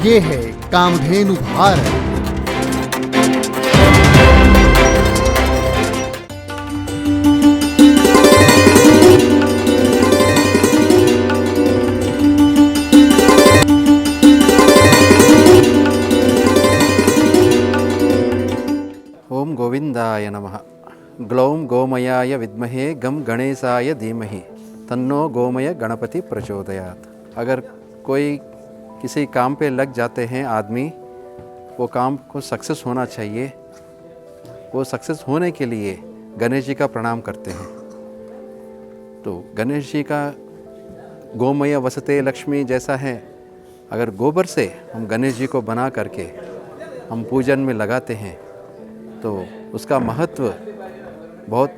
ये है कामधेनु भारत। ओम गोविंदाय नमः। ग्लौम गोमयाय विद्महे गम गणेशाय धीमहि तन्नो गोमय गणपति प्रचोदयात्। अगर कोई किसी काम पे लग जाते हैं आदमी, वो काम को सक्सेस होना चाहिए। वो सक्सेस होने के लिए गणेश जी का प्रणाम करते हैं। तो गणेश जी का गोमय वसते लक्ष्मी जैसा है। अगर गोबर से हम गणेश जी को बना करके हम पूजन में लगाते हैं तो उसका महत्व बहुत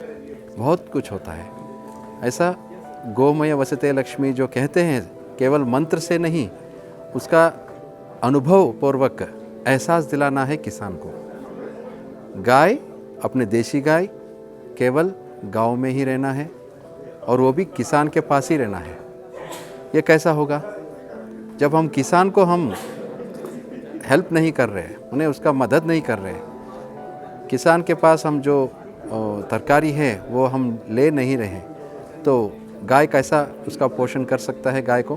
बहुत कुछ होता है। ऐसा गोमय वसते लक्ष्मी जो कहते हैं, केवल मंत्र से नहीं, उसका अनुभव पूर्वक एहसास दिलाना है किसान को। गाय, अपने देसी गाय, केवल गांव में ही रहना है और वो भी किसान के पास ही रहना है। ये कैसा होगा जब हम किसान को हम हेल्प नहीं कर रहे, उन्हें उसका मदद नहीं कर रहे। किसान के पास हम जो तरकारी है वो हम ले नहीं रहे, तो गाय कैसा उसका पोषण कर सकता है गाय को।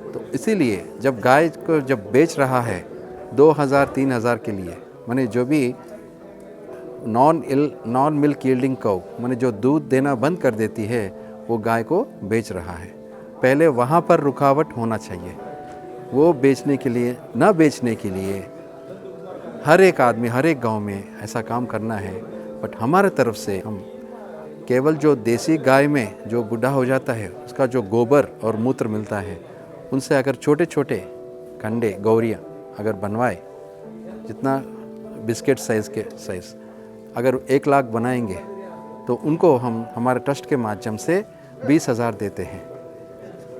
तो इसीलिए जब गाय को जब बेच रहा है 2000-3000 के लिए, माने जो भी नॉन मिल्क यील्डिंग काउ, माने जो दूध देना बंद कर देती है, वो गाय को बेच रहा है। पहले वहाँ पर रुकावट होना चाहिए। वो बेचने के लिए, न बेचने के लिए हर एक आदमी, हर एक गांव में ऐसा काम करना है। बट हमारे तरफ से हम केवल जो देसी गाय में जो बूढ़ा हो जाता है, उसका जो गोबर और मूत्र मिलता है, उनसे अगर छोटे छोटे कंडे, गौरियाँ अगर बनवाए, जितना बिस्किट साइज़ के साइज़, अगर 1 लाख बनाएंगे तो उनको हम हमारे ट्रस्ट के माध्यम से 20,000 देते हैं।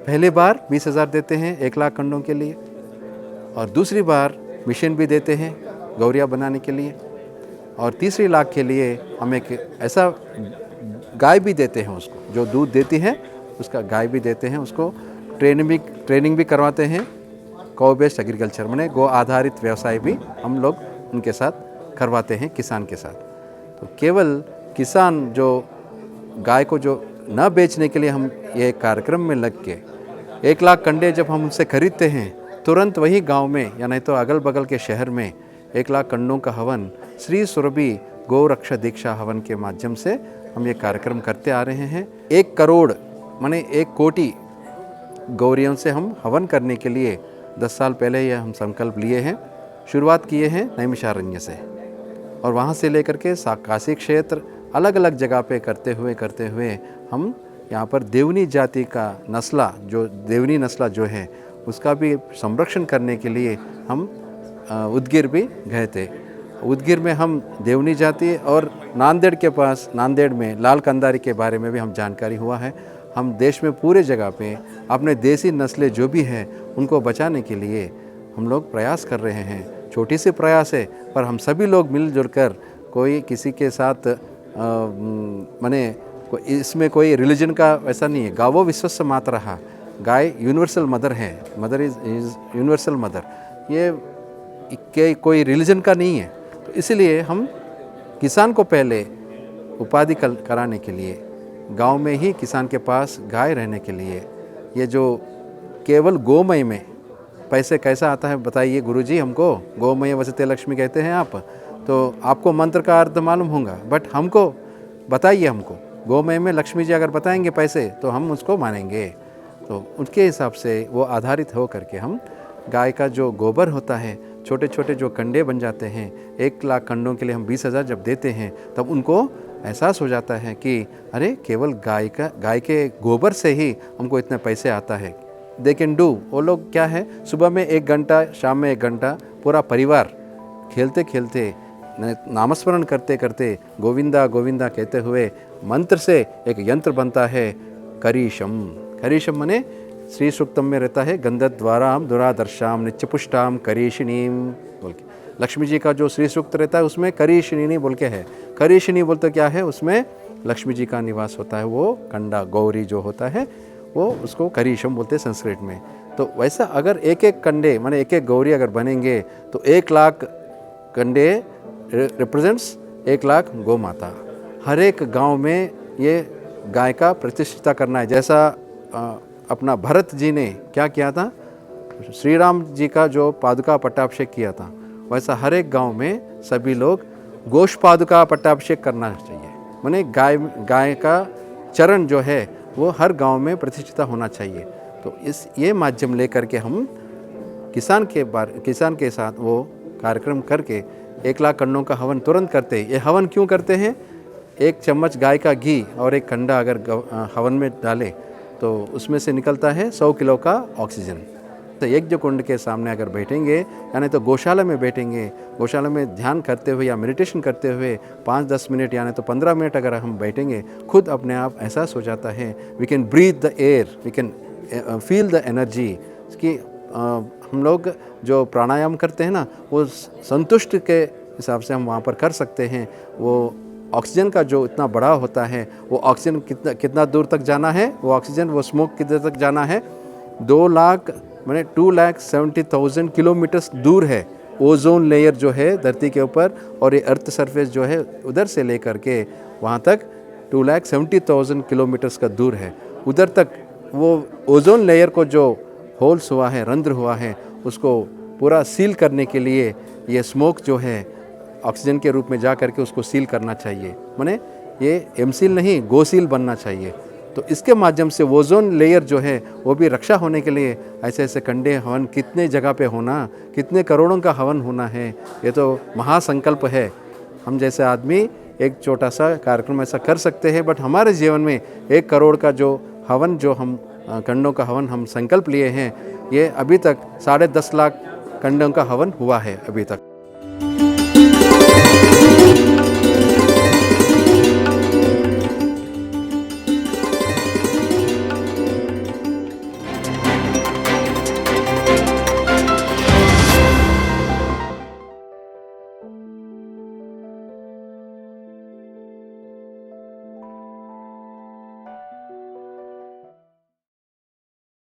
पहली बार 20,000 देते हैं 1 लाख कंडों के लिए, और दूसरी बार मशीन भी देते हैं गौरियाँ बनाने के लिए, और तीसरी लाख के लिए हम एक ऐसा गाय भी देते हैं उसको, जो दूध देती है उसका गाय भी देते हैं उसको। ट्रेनिंग भी करवाते हैं। काउ बेस्ड एग्रीकल्चर, माने गो आधारित व्यवसाय भी हम लोग उनके साथ करवाते हैं, किसान के साथ। तो केवल किसान जो गाय को जो न बेचने के लिए हम ये कार्यक्रम में लग के 1 लाख कंडे जब हम उनसे खरीदते हैं, तुरंत वही गांव में या नहीं तो अगल बगल के शहर में 1 लाख कंडों का हवन श्री सुरभि गौ रक्षा दीक्षा हवन के माध्यम से हम ये कार्यक्रम करते आ रहे हैं। 1 करोड़ माने 1 कोटि गौरियों से हम हवन करने के लिए 10 साल पहले ये हम संकल्प लिए हैं। शुरुआत किए हैं नैमिषारण्य से, और वहाँ से लेकर के काशी क्षेत्र अलग अलग जगह पे करते हुए हम यहाँ पर देवनी जाति का नस्ला, जो देवनी नस्ला जो है, उसका भी संरक्षण करने के लिए हम उदगीर भी गए थे। उदगीर में हम देवनी जाति और नांदेड़ के पास, नांदेड़ में लाल कंदारी के बारे में भी हम जानकारी हुआ है। हम देश में पूरे जगह पे अपने देसी नस्लें जो भी हैं उनको बचाने के लिए हम लोग प्रयास कर रहे हैं। छोटी सी प्रयास है, पर हम सभी लोग मिलजुल कर, कोई किसी के साथ माने इसमें कोई रिलीजन का ऐसा नहीं है। गावो विश्वस्य मातरः, गाय यूनिवर्सल मदर है, मदर इज़ यूनिवर्सल मदर। ये कोई रिलीजन का नहीं है। तो इसलिए हम किसान को पहले उपाधि कराने के लिए, गांव में ही किसान के पास गाय रहने के लिए, ये जो केवल गोमय में पैसे कैसा आता है बताइए गुरुजी हमको। गोमय वसते लक्ष्मी कहते हैं आप, तो आपको मंत्र का अर्थ मालूम होगा, बट हमको बताइए, हमको गोमय में लक्ष्मी जी अगर बताएंगे पैसे तो हम उसको मानेंगे। तो उनके हिसाब से वो आधारित हो करके हम गाय का जो गोबर होता है, छोटे छोटे जो कंडे बन जाते हैं, 1 लाख कंडों के लिए हम 20,000 जब देते हैं, तब उनको एहसास हो जाता है कि अरे केवल गाय के गोबर से ही हमको इतने पैसे आता है। They can do. वो लोग क्या है, सुबह में 1 घंटा, शाम में 1 घंटा, पूरा परिवार खेलते खेलते, नामस्मरण करते करते, गोविंदा गोविंदा कहते हुए मंत्र से एक यंत्र बनता है, करीशम। करीशम माने श्री सूक्तम में रहता है, गंधद्वाराम दुरादर्शाम नित्यपुष्टाम करीशिनीम बोल के। लक्ष्मी जी का जो श्री सूक्त रहता है उसमें करीशिनी बोल के है। करीशिनी बोलते क्या है, उसमें लक्ष्मी जी का निवास होता है। वो कंडा गौरी जो होता है वो उसको करीशम बोलते हैं संस्कृत में। तो वैसा अगर एक एक कंडे माने एक एक गौरी अगर बनेंगे तो 1 लाख कंडे रिप्रेजेंट्स 1 लाख गौ माता। हर एक गांव में ये गाय का प्रतिष्ठिता करना है। जैसा अपना भरत जी ने क्या किया था, श्री राम जी का जो पादुका पट्टाभिषेक किया था, वैसा हर एक गांव में सभी लोग गोश पादुका पट्टाभिषेक करना चाहिए। माने गाय का चरण जो है वो हर गांव में प्रतिष्ठिता होना चाहिए। तो ये माध्यम लेकर के हम किसान के साथ वो कार्यक्रम करके 1 लाख कंडों का हवन तुरंत करते हैं। ये हवन क्यों करते हैं? 1 चम्मच गाय का घी और 1 कंडा अगर हवन में डालें तो उसमें से निकलता है 100 किलो का ऑक्सीजन। तो एक जो कुंड के सामने अगर बैठेंगे यानी तो गौशाला में बैठेंगे, गौशाला में ध्यान करते हुए या मेडिटेशन करते हुए 5-10 मिनट यानी तो 15 मिनट अगर हम बैठेंगे, खुद अपने आप एहसास हो जाता है we can breathe the air, we can feel the energy. कि हम लोग जो प्राणायाम करते हैं ना, वो संतुष्ट के हिसाब से हम वहाँ पर कर सकते हैं। वो ऑक्सीजन का जो इतना बड़ा होता है, वो ऑक्सीजन कितना दूर तक जाना है, वो ऑक्सीजन वो स्मोक कितने तक जाना है, 2 लाख माने 2,70,000 किलोमीटर्स दूर है ओजोन लेयर जो है धरती के ऊपर, और ये अर्थ सरफेस जो है उधर से लेकर के वहाँ तक 2,70,000 किलोमीटर्स का दूर है। उधर तक वो ओजोन लेयर को जो होल्स हुआ है, रंध्र हुआ है, उसको पूरा सील करने के लिए ये स्मोक जो है ऑक्सीजन के रूप में जा करके उसको सील करना चाहिए। माने ये एमसील नहीं, गोसील बनना चाहिए। तो इसके माध्यम से ओजोन लेयर जो है वो भी रक्षा होने के लिए ऐसे ऐसे कंडे हवन कितने जगह पे होना, कितने करोड़ों का हवन होना है, ये तो महासंकल्प है। हम जैसे आदमी एक छोटा सा कार्यक्रम ऐसा कर सकते हैं, बट हमारे जीवन में 1 करोड़ का जो हवन, जो हम कंडों का हवन हम संकल्प लिए हैं, ये अभी तक 10.5 लाख कंडों का हवन हुआ है अभी तक।